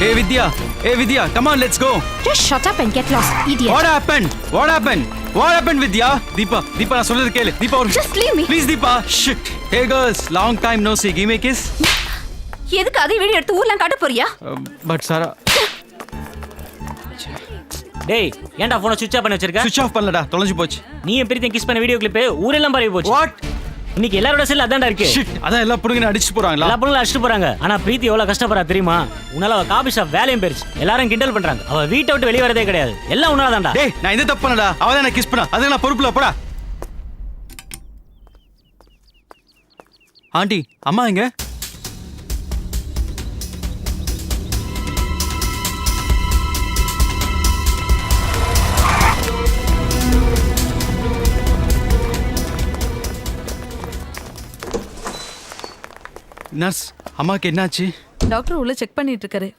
Hey Vidya, hey Vidya, come on, let's go. Just shut up and get lost, idiot. What happened? What happened? What happened, Vidya? Deepa, நான் சொல்றது கேளு. Deepa, Just leave me. Please, Deepa. Shit. Hey girls, long time no see. Give me a kiss. எதுக்கு அதே video எடுத்து ஊர்ல காட்ட போறியா? But Sara. டேய் ஏன்டா போனை சுவிட்ச் ஆஃப் பண்ணி வச்சிருக்க? Switch off பண்ணலடா, தொலைஞ்சு போச்சு. நீ என் பிரீத்தி கிஸ் பண்ண வீடியோ கிளிப் ஊரெல்லாம் பரவி போச்சு. What? இன்னைக்கு எல்லாரோட செல் அதான்டா இருக்கு. Shit. அதான் எல்லா புடுங்கன அடிச்சு போறாங்களா? எல்லா பொண்ணுங்களும் அடிச்சிட்டு போறாங்க. ஆனா பிரீத்தி எவ்வளவு கஷ்டப்படுறா தெரியுமா? உன்னால அவ காபி ஷாப் வேலையும் போயிருச்சு. எல்லாரும் கிண்டல் பண்றாங்க. அவ வீட்டை விட்டு வெளிய வரதே கிடையாது. எல்லாம் உன்னால தான்டா. டேய் நான் இந்த தப்பு பண்ணடா. அவ தான் கிஸ் பண்ணா. அதுக்கு நான் பொறுப்புல போடா. ஆண்டி, அம்மா எங்க? நர்ஸ், அம்மாக்கு என்னாச்சு? டாக்டர் உள்ள செக் பண்ணிட்டு இருக்காரு.